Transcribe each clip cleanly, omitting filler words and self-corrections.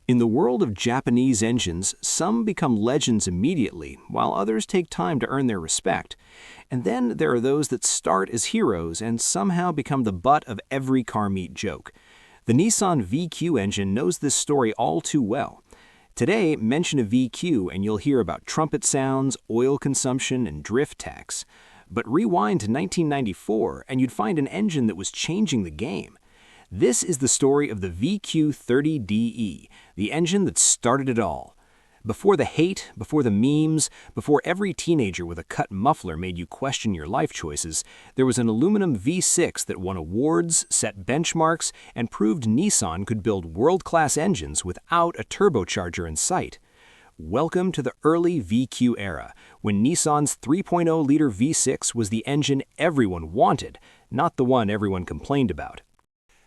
In the world of Japanese engines, some become legends immediately, while others take time to earn their respect. And then there are those that start as heroes and somehow become the butt of every car meet joke. The Nissan VQ engine knows this story all too well. Today, mention a VQ and you'll hear about trumpet sounds, oil consumption, and drift tax. But rewind to 1994 and you'd find an engine that was changing the game. This is the story of the VQ30DE, the engine that started it all. Before the hate, before the memes, before every teenager with a cut muffler made you question your life choices, there was an aluminum V6 that won awards, set benchmarks, and proved Nissan could build world-class engines without a turbocharger in sight. Welcome to the early VQ era, when Nissan's 3.0-liter V6 was the engine everyone wanted, not the one everyone complained about.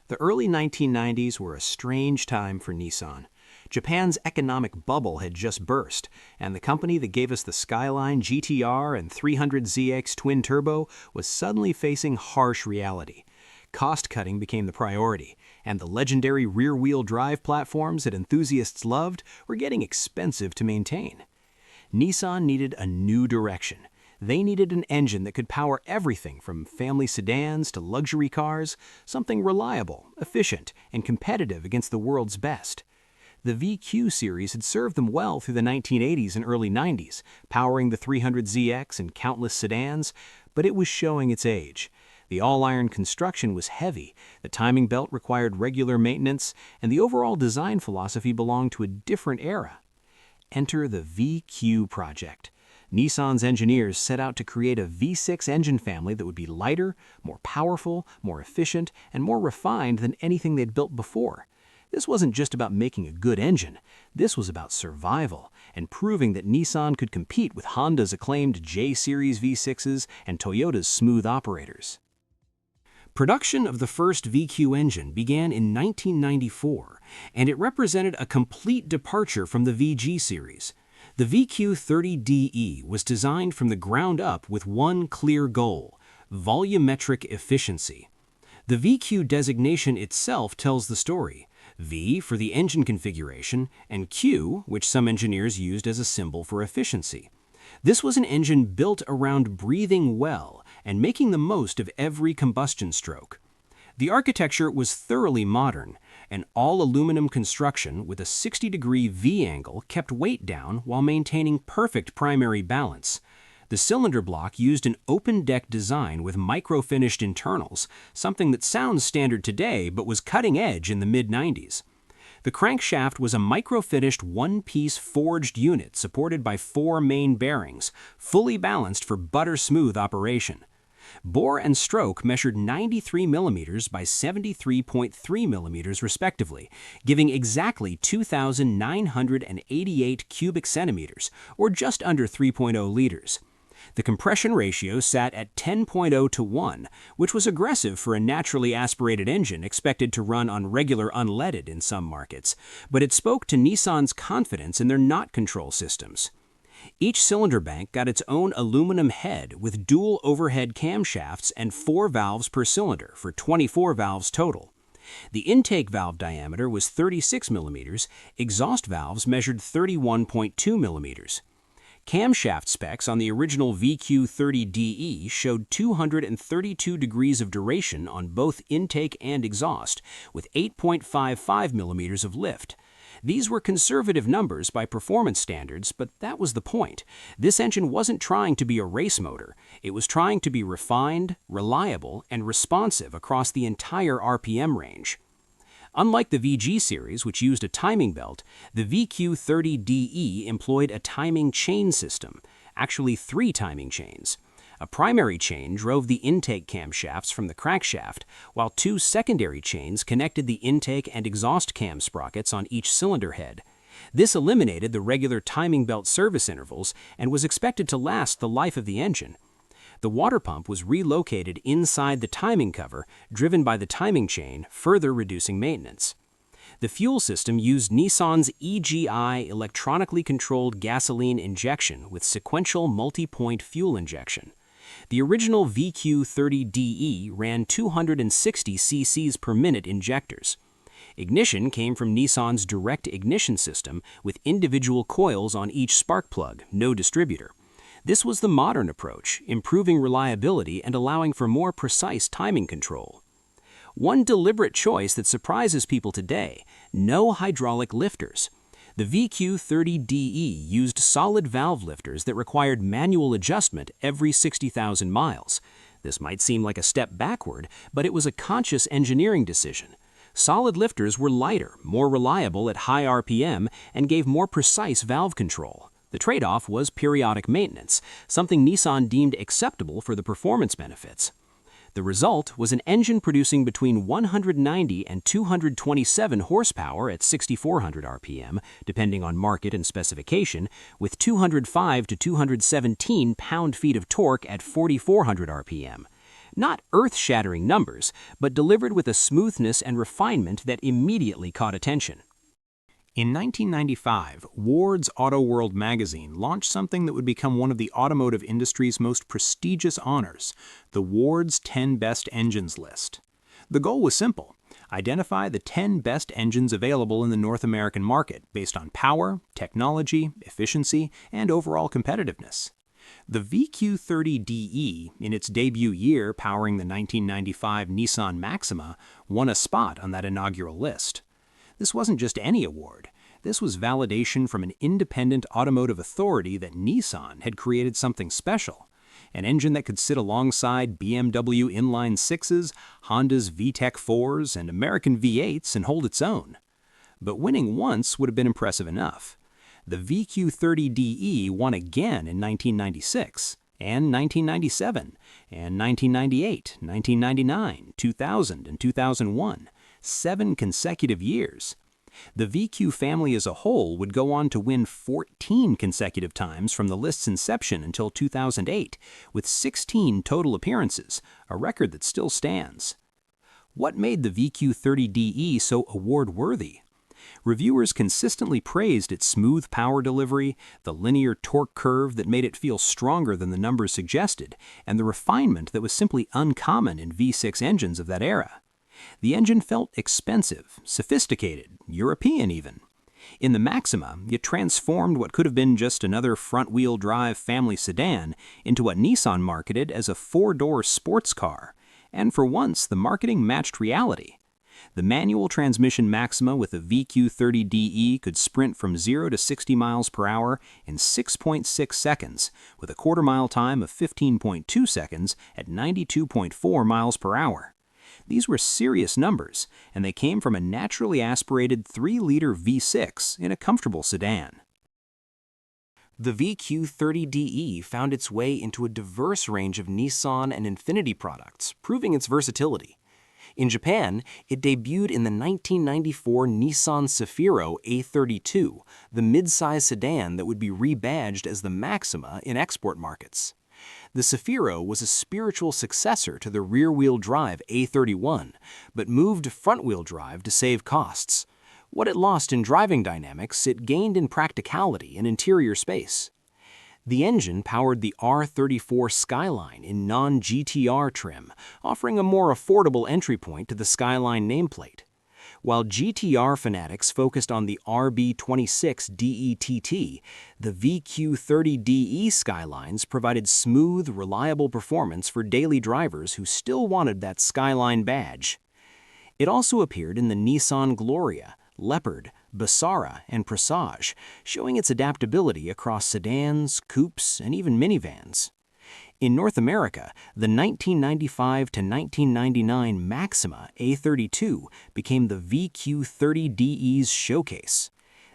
The early 1990s were a strange time for Nissan. Japan's economic bubble had just burst, and the company that gave us the Skyline GTR and 300ZX twin-turbo was suddenly facing harsh reality. Cost-cutting became the priority, and the legendary rear-wheel drive platforms that enthusiasts loved were getting expensive to maintain. Nissan needed a new direction. They needed an engine that could power everything from family sedans to luxury cars, something reliable, efficient, and competitive against the world's best. The VQ series had served them well through the 1980s and early 90s, powering the 300ZX and countless sedans, but it was showing its age. The all-iron construction was heavy, the timing belt required regular maintenance, and the overall design philosophy belonged to a different era. Enter the VQ project. Nissan's engineers set out to create a V6 engine family that would be lighter, more powerful, more efficient, and more refined than anything they'd built before. This wasn't just about making a good engine. This was about survival and proving that Nissan could compete with Honda's acclaimed J-Series V6s and Toyota's smooth operators. Production of the first VQ engine began in 1994, and it represented a complete departure from the VG series. The VQ30DE was designed from the ground up with one clear goal: volumetric efficiency. The VQ designation itself tells the story. V for the engine configuration, and Q, which some engineers used as a symbol for efficiency. This was an engine built around breathing well and making the most of every combustion stroke. The architecture was thoroughly modern. An all-aluminum construction with a 60-degree V angle kept weight down while maintaining perfect primary balance. The cylinder block used an open-deck design with micro-finished internals, something that sounds standard today but was cutting-edge in the mid-90s. The crankshaft was a micro-finished one-piece forged unit supported by 4 main bearings, fully balanced for butter-smooth operation. Bore and stroke measured 93 mm by 73.3 mm respectively, giving exactly 2,988 cubic centimeters, or just under 3.0 liters. The compression ratio sat at 10.0 to 1, which was aggressive for a naturally aspirated engine expected to run on regular unleaded in some markets, but it spoke to Nissan's confidence in their knot control systems. Each cylinder bank got its own aluminum head with dual overhead camshafts and 4 valves per cylinder for 24 valves total. The intake valve diameter was 36 mm, exhaust valves measured 31.2 mm. Camshaft specs on the original VQ30DE showed 232 degrees of duration on both intake and exhaust, with 8.55 mm of lift. These were conservative numbers by performance standards, but that was the point. This engine wasn't trying to be a race motor. It was trying to be refined, reliable, and responsive across the entire RPM range. Unlike the VG series, which used a timing belt, the VQ30DE employed a timing chain system, actually 3 timing chains. A primary chain drove the intake camshafts from the crankshaft, while 2 secondary chains connected the intake and exhaust cam sprockets on each cylinder head. This eliminated the regular timing belt service intervals and was expected to last the life of the engine. The water pump was relocated inside the timing cover, driven by the timing chain, further reducing maintenance. The fuel system used Nissan's EGI electronically controlled gasoline injection with sequential multi-point fuel injection. The original VQ30DE ran 260 cc's per minute injectors. Ignition came from Nissan's direct ignition system with individual coils on each spark plug, no distributor. This was the modern approach, improving reliability and allowing for more precise timing control. One deliberate choice that surprises people today: no hydraulic lifters. The VQ30DE used solid valve lifters that required manual adjustment every 60,000 miles. This might seem like a step backward, but it was a conscious engineering decision. Solid lifters were lighter, more reliable at high RPM, and gave more precise valve control. The trade-off was periodic maintenance, something Nissan deemed acceptable for the performance benefits. The result was an engine producing between 190 and 227 horsepower at 6,400 RPM, depending on market and specification, with 205 to 217 pound-feet of torque at 4,400 RPM. Not earth-shattering numbers, but delivered with a smoothness and refinement that immediately caught attention. In 1995, Ward's Auto World magazine launched something that would become one of the automotive industry's most prestigious honors, the Ward's 10 Best Engines list. The goal was simple: identify the 10 best engines available in the North American market based on power, technology, efficiency, and overall competitiveness. The VQ30DE, in its debut year powering the 1995 Nissan Maxima, won a spot on that inaugural list. This wasn't just any award. This was validation from an independent automotive authority that Nissan had created something special. An engine that could sit alongside BMW inline sixes, Honda's VTEC 4s, and American V8s and hold its own. But winning once would have been impressive enough. The VQ30DE won again in 1996, and 1997, and 1998, 1999, 2000, and 2001. 7 consecutive years. The VQ family as a whole would go on to win 14 consecutive times from the list's inception until 2008, with 16 total appearances, a record that still stands. What made the VQ30DE so award-worthy? Reviewers consistently praised its smooth power delivery, the linear torque curve that made it feel stronger than the numbers suggested, and the refinement that was simply uncommon in V6 engines of that era. The engine felt expensive, sophisticated, European even. In the Maxima, it transformed what could have been just another front-wheel drive family sedan into what Nissan marketed as a 4-door sports car. And for once, the marketing matched reality. The manual transmission Maxima with the VQ30DE could sprint from 0 to 60 miles per hour in 6.6 seconds, with a quarter-mile time of 15.2 seconds at 92.4 miles per hour. These were serious numbers, and they came from a naturally aspirated 3-liter V6 in a comfortable sedan. The VQ30DE found its way into a diverse range of Nissan and Infiniti products, proving its versatility. In Japan, it debuted in the 1994 Nissan Safiro A32, the mid-size sedan that would be rebadged as the Maxima in export markets. The Safiro was a spiritual successor to the rear-wheel drive A31, but moved front-wheel drive to save costs. What it lost in driving dynamics, it gained in practicality and interior space. The engine powered the R34 Skyline in non-GTR trim, offering a more affordable entry point to the Skyline nameplate. While GTR fanatics focused on the RB26DETT, the VQ30DE Skylines provided smooth, reliable performance for daily drivers who still wanted that Skyline badge. It also appeared in the Nissan Gloria, Leopard, Bassara, and Presage, showing its adaptability across sedans, coupes, and even minivans. In North America, the 1995 to 1999 Maxima A32 became the VQ30DE's showcase.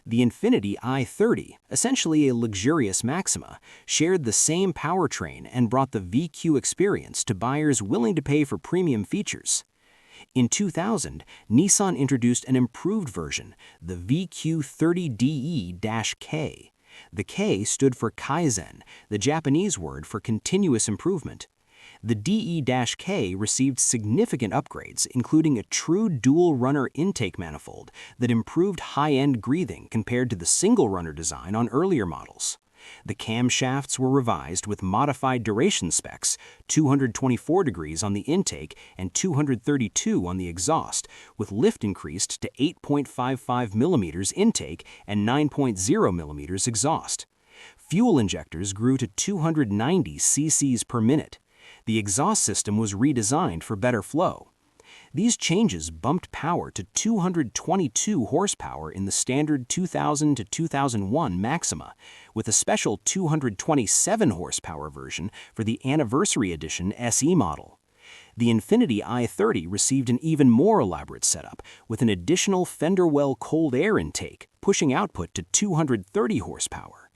The Infiniti i30, essentially a luxurious Maxima, shared the same powertrain and brought the VQ experience to buyers willing to pay for premium features. In 2000, Nissan introduced an improved version, the VQ30DE-K. The K stood for Kaizen, the Japanese word for continuous improvement. The DE-K received significant upgrades, including a true dual-runner intake manifold that improved high-end breathing compared to the single-runner design on earlier models. The camshafts were revised with modified duration specs, 224 degrees on the intake and 232 on the exhaust, with lift increased to 8.55 millimeters intake and 9.0 millimeters exhaust. Fuel injectors grew to 290 cc's per minute. The exhaust system was redesigned for better flow. These changes bumped power to 222 horsepower in the standard 2000 to 2001 Maxima, with a special 227 horsepower version for the Anniversary Edition SE model. The Infiniti i30 received an even more elaborate setup, with an additional fender well cold air intake, pushing output to 230 horsepower.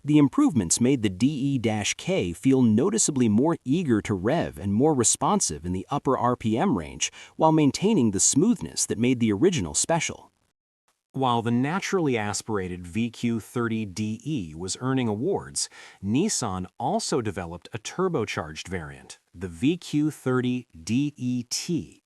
The improvements made the DE-K feel noticeably more eager to rev and more responsive in the upper RPM range, while maintaining the smoothness that made the original special. While the naturally aspirated VQ30DE was earning awards, Nissan also developed a turbocharged variant, the VQ30DET.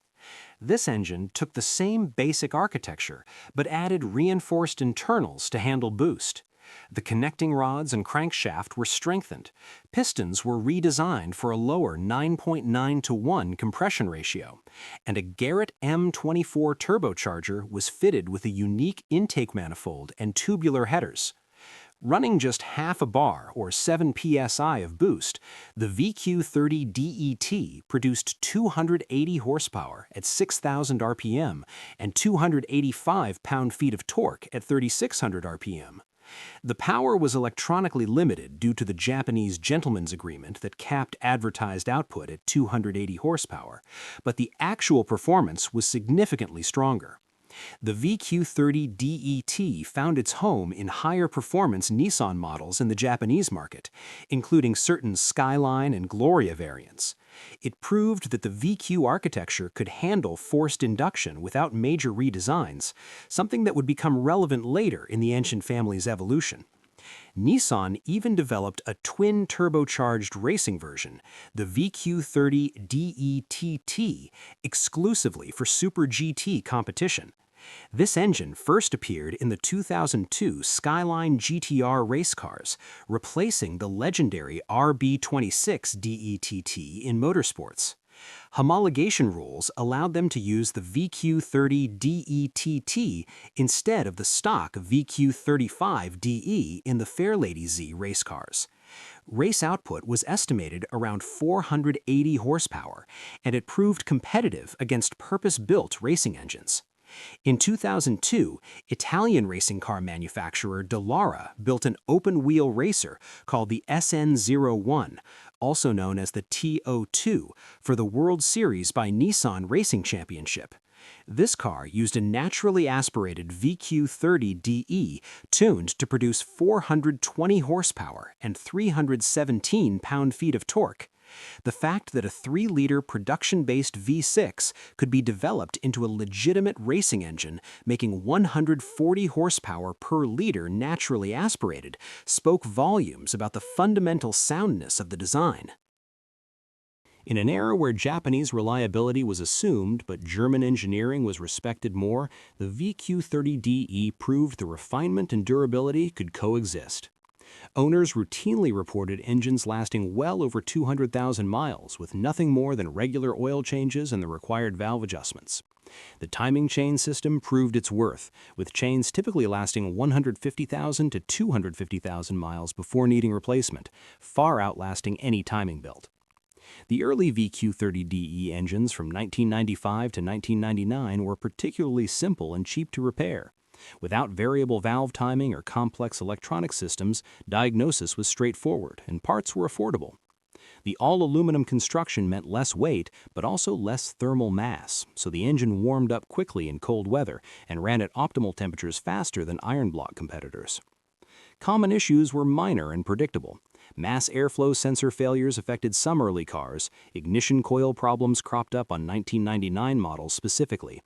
This engine took the same basic architecture, but added reinforced internals to handle boost. The connecting rods and crankshaft were strengthened. Pistons were redesigned for a lower 9.9:1 compression ratio, and a Garrett M24 turbocharger was fitted with a unique intake manifold and tubular headers. Running just half a bar or 7 psi of boost, the VQ30DET produced 280 horsepower at 6,000 RPM and 285 pound-feet of torque at 3,600 RPM. The power was electronically limited due to the Japanese gentleman's agreement that capped advertised output at 280 horsepower, but the actual performance was significantly stronger. The VQ30DET found its home in higher performance Nissan models in the Japanese market, including certain Skyline and Gloria variants. It proved that the VQ architecture could handle forced induction without major redesigns, something that would become relevant later in the engine family's evolution. Nissan even developed a twin turbocharged racing version, the VQ30DETT, exclusively for Super GT competition. This engine first appeared in the 2002 Skyline GTR race cars, replacing the legendary RB26 DETT in motorsports. Homologation rules allowed them to use the VQ30DETT instead of the stock VQ35DE in the Fairlady Z race cars. Race output was estimated around 480 horsepower, and it proved competitive against purpose-built racing engines. In 2002, Italian racing car manufacturer Dallara built an open-wheel racer called the SN01, also known as the TO2, for the World Series by Nissan Racing Championship. This car used a naturally aspirated VQ30DE tuned to produce 420 horsepower and 317 pound-feet of torque. The fact that a 3-liter production-based V6 could be developed into a legitimate racing engine, making 140 horsepower per liter naturally aspirated, spoke volumes about the fundamental soundness of the design. In an era where Japanese reliability was assumed but German engineering was respected more, the VQ30DE proved the refinement and durability could coexist. Owners routinely reported engines lasting well over 200,000 miles with nothing more than regular oil changes and the required valve adjustments. The timing chain system proved its worth, with chains typically lasting 150,000 to 250,000 miles before needing replacement, far outlasting any timing belt. The early VQ30DE engines from 1995 to 1999 were particularly simple and cheap to repair. Without variable valve timing or complex electronic systems, diagnosis was straightforward and parts were affordable. The all-aluminum construction meant less weight, but also less thermal mass, so the engine warmed up quickly in cold weather and ran at optimal temperatures faster than iron block competitors. Common issues were minor and predictable. Mass airflow sensor failures affected some early cars, ignition coil problems cropped up on 1999 models specifically.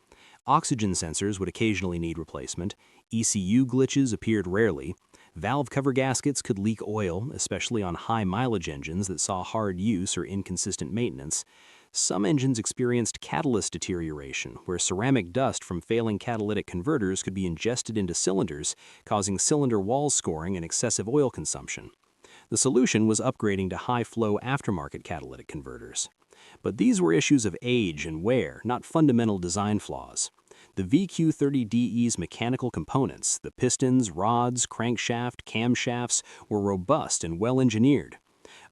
Oxygen sensors would occasionally need replacement, ECU glitches appeared rarely, valve cover gaskets could leak oil, especially on high-mileage engines that saw hard use or inconsistent maintenance. Some engines experienced catalyst deterioration, where ceramic dust from failing catalytic converters could be ingested into cylinders, causing cylinder wall scoring and excessive oil consumption. The solution was upgrading to high-flow aftermarket catalytic converters. But these were issues of age and wear, not fundamental design flaws. The VQ30DE's mechanical components, the pistons, rods, crankshaft, camshafts, were robust and well-engineered.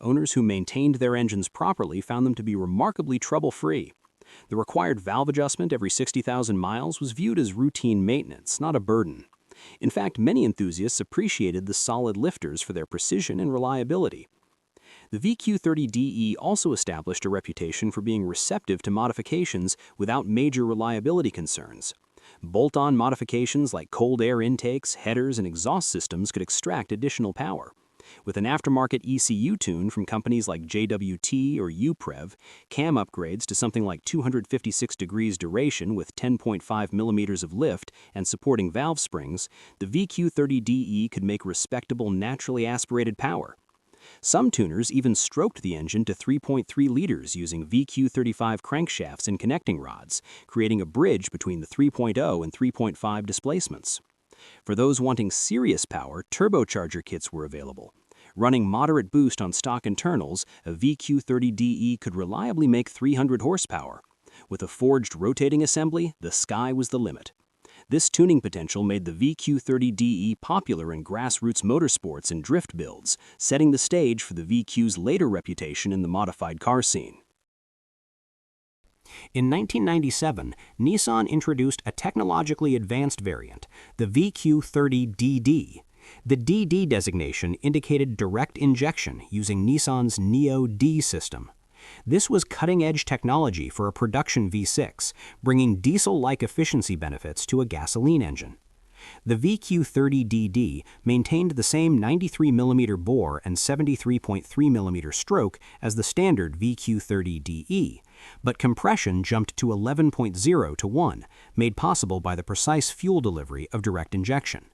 Owners who maintained their engines properly found them to be remarkably trouble-free. The required valve adjustment every 60,000 miles was viewed as routine maintenance, not a burden. In fact, many enthusiasts appreciated the solid lifters for their precision and reliability. The VQ30DE also established a reputation for being receptive to modifications without major reliability concerns. Bolt-on modifications like cold air intakes, headers, and exhaust systems could extract additional power. With an aftermarket ECU tune from companies like JWT or UPrev, cam upgrades to something like 256 degrees duration with 10.5 millimeters of lift and supporting valve springs, the VQ30DE could make respectable naturally aspirated power. Some tuners even stroked the engine to 3.3 liters using VQ35 crankshafts and connecting rods, creating a bridge between the 3.0 and 3.5 displacements. For those wanting serious power, turbocharger kits were available. Running moderate boost on stock internals, a VQ30DE could reliably make 300 horsepower. With a forged rotating assembly, the sky was the limit. This tuning potential made the VQ30DE popular in grassroots motorsports and drift builds, setting the stage for the VQ's later reputation in the modified car scene. In 1997, Nissan introduced a technologically advanced variant, the VQ30DD. The DD designation indicated direct injection using Nissan's Neo-D system. This was cutting-edge technology for a production V6, bringing diesel-like efficiency benefits to a gasoline engine. The VQ30DD maintained the same 93mm bore and 73.3mm stroke as the standard VQ30DE, but compression jumped to 11.0 to 1, made possible by the precise fuel delivery of direct injection.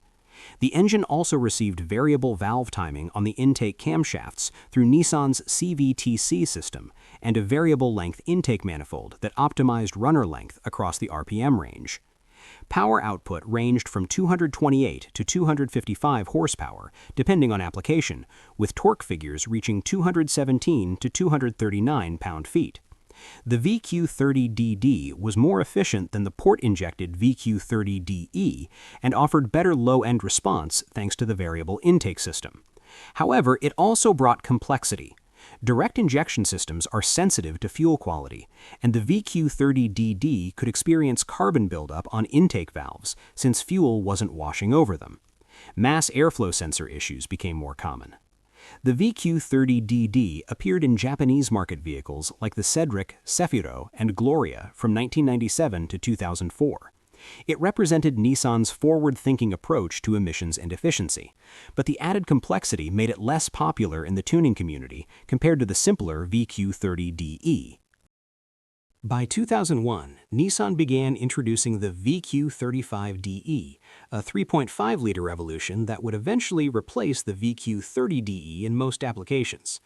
The engine also received variable valve timing on the intake camshafts through Nissan's CVTC system and a variable length intake manifold that optimized runner length across the RPM range. Power output ranged from 228 to 255 horsepower, depending on application, with torque figures reaching 217 to 239 pound-feet. The VQ30DD was more efficient than the port-injected VQ30DE and offered better low-end response thanks to the variable intake system. However, it also brought complexity. Direct injection systems are sensitive to fuel quality, and the VQ30DD could experience carbon buildup on intake valves since fuel wasn't washing over them. Mass airflow sensor issues became more common. The VQ30DD appeared in Japanese market vehicles like the Cedric, Cefiro, and Gloria from 1997 to 2004. It represented Nissan's forward-thinking approach to emissions and efficiency, but the added complexity made it less popular in the tuning community compared to the simpler VQ30DE. By 2001, Nissan began introducing the VQ35DE, a 3.5-liter revolution that would eventually replace the VQ30DE in most applications.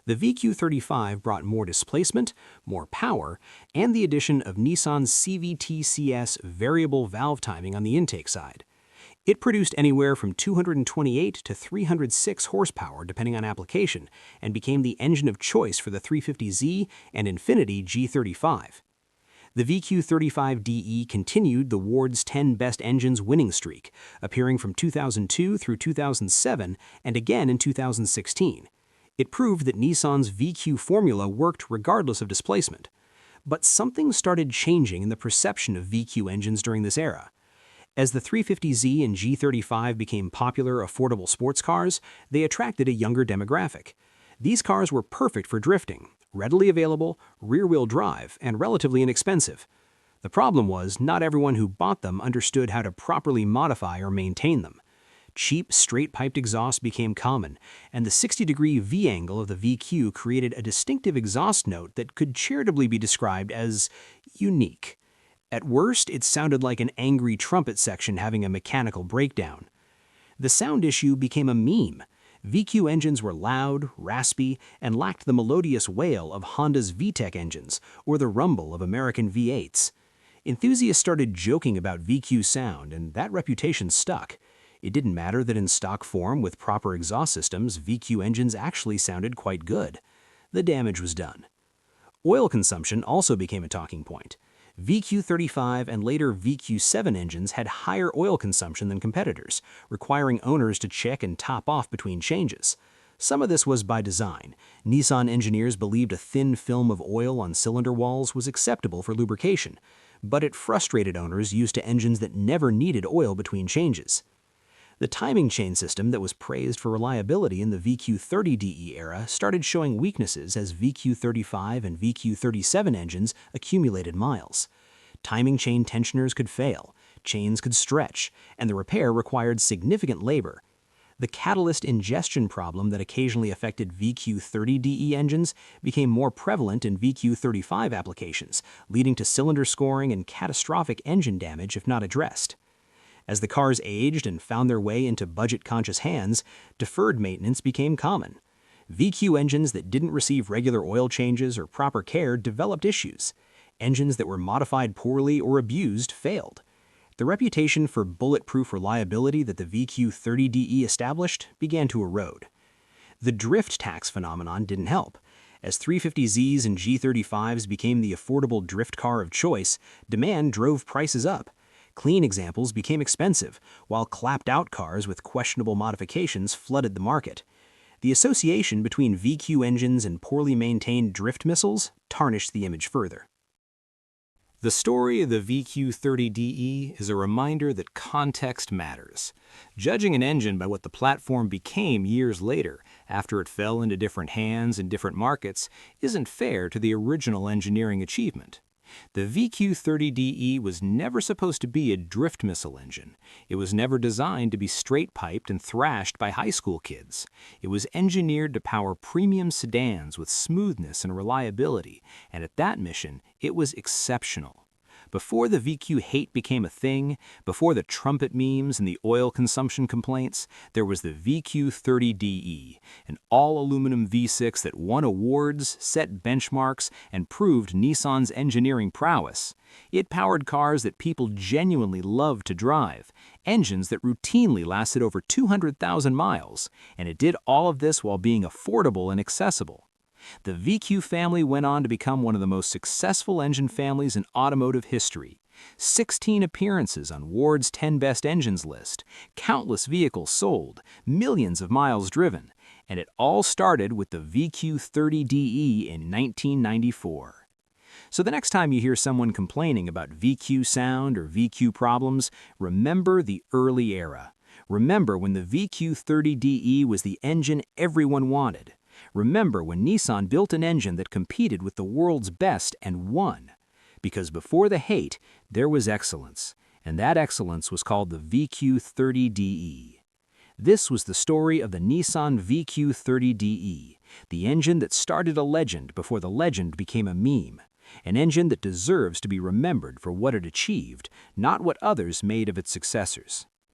The VQ35 brought more displacement, more power, and the addition of Nissan's CVT-CS variable valve timing on the intake side. It produced anywhere from 228 to 306 horsepower depending on application and became the engine of choice for the 350Z and Infiniti G35. The VQ35DE continued the Ward's 10 Best Engines winning streak, appearing from 2002 through 2007 and again in 2016. It proved that Nissan's VQ formula worked regardless of displacement. But something started changing in the perception of VQ engines during this era. As the 350Z and G35 became popular, affordable sports cars, they attracted a younger demographic. These cars were perfect for drifting, readily available, rear-wheel drive, and relatively inexpensive. The problem was not everyone who bought them understood how to properly modify or maintain them. Cheap, straight-piped exhaust became common, and the 60-degree V-angle of the VQ created a distinctive exhaust note that could charitably be described as unique. At worst, it sounded like an angry trumpet section having a mechanical breakdown. The sound issue became a meme. VQ engines were loud, raspy, and lacked the melodious wail of Honda's VTEC engines or the rumble of American V8s. Enthusiasts started joking about VQ sound, and that reputation stuck. It didn't matter that in stock form with proper exhaust systems, VQ engines actually sounded quite good. The damage was done. Oil consumption also became a talking point. VQ35 and later VQ7 engines had higher oil consumption than competitors, requiring owners to check and top off between changes. Some of this was by design. Nissan engineers believed a thin film of oil on cylinder walls was acceptable for lubrication, but it frustrated owners used to engines that never needed oil between changes. The timing chain system that was praised for reliability in the VQ30DE era started showing weaknesses as VQ35 and VQ37 engines accumulated miles. Timing chain tensioners could fail, chains could stretch, and the repair required significant labor. The catalyst ingestion problem that occasionally affected VQ30DE engines became more prevalent in VQ35 applications, leading to cylinder scoring and catastrophic engine damage if not addressed. As the cars aged and found their way into budget-conscious hands, deferred maintenance became common. VQ engines that didn't receive regular oil changes or proper care developed issues. Engines that were modified poorly or abused failed. The reputation for bulletproof reliability that the VQ30DE established began to erode. The drift tax phenomenon didn't help. As 350Zs and G35s became the affordable drift car of choice, demand drove prices up. Clean examples became expensive, while clapped-out cars with questionable modifications flooded the market. The association between VQ engines and poorly maintained drift missiles tarnished the image further. The story of the VQ30DE is a reminder that context matters. Judging an engine by what the platform became years later, after it fell into different hands in different markets, isn't fair to the original engineering achievement. The VQ30DE was never supposed to be a drift missile engine. It was never designed to be straight-piped and thrashed by high school kids. It was engineered to power premium sedans with smoothness and reliability, and at that mission, it was exceptional. Before the VQ hate became a thing, before the trumpet memes and the oil consumption complaints, there was the VQ30DE, an all-aluminum V6 that won awards, set benchmarks, and proved Nissan's engineering prowess. It powered cars that people genuinely loved to drive, engines that routinely lasted over 200,000 miles, and it did all of this while being affordable and accessible. The VQ family went on to become one of the most successful engine families in automotive history. 16 appearances on Ward's 10 Best Engines list, countless vehicles sold, millions of miles driven, and it all started with the VQ30DE in 1994. So the next time you hear someone complaining about VQ sound or VQ problems, remember the early era. Remember when the VQ30DE was the engine everyone wanted. Remember when Nissan built an engine that competed with the world's best and won. Because before the hate, there was excellence, and that excellence was called the VQ30DE. This was the story of the Nissan VQ30DE, the engine that started a legend before the legend became a meme, an engine that deserves to be remembered for what it achieved, not what others made of its successors.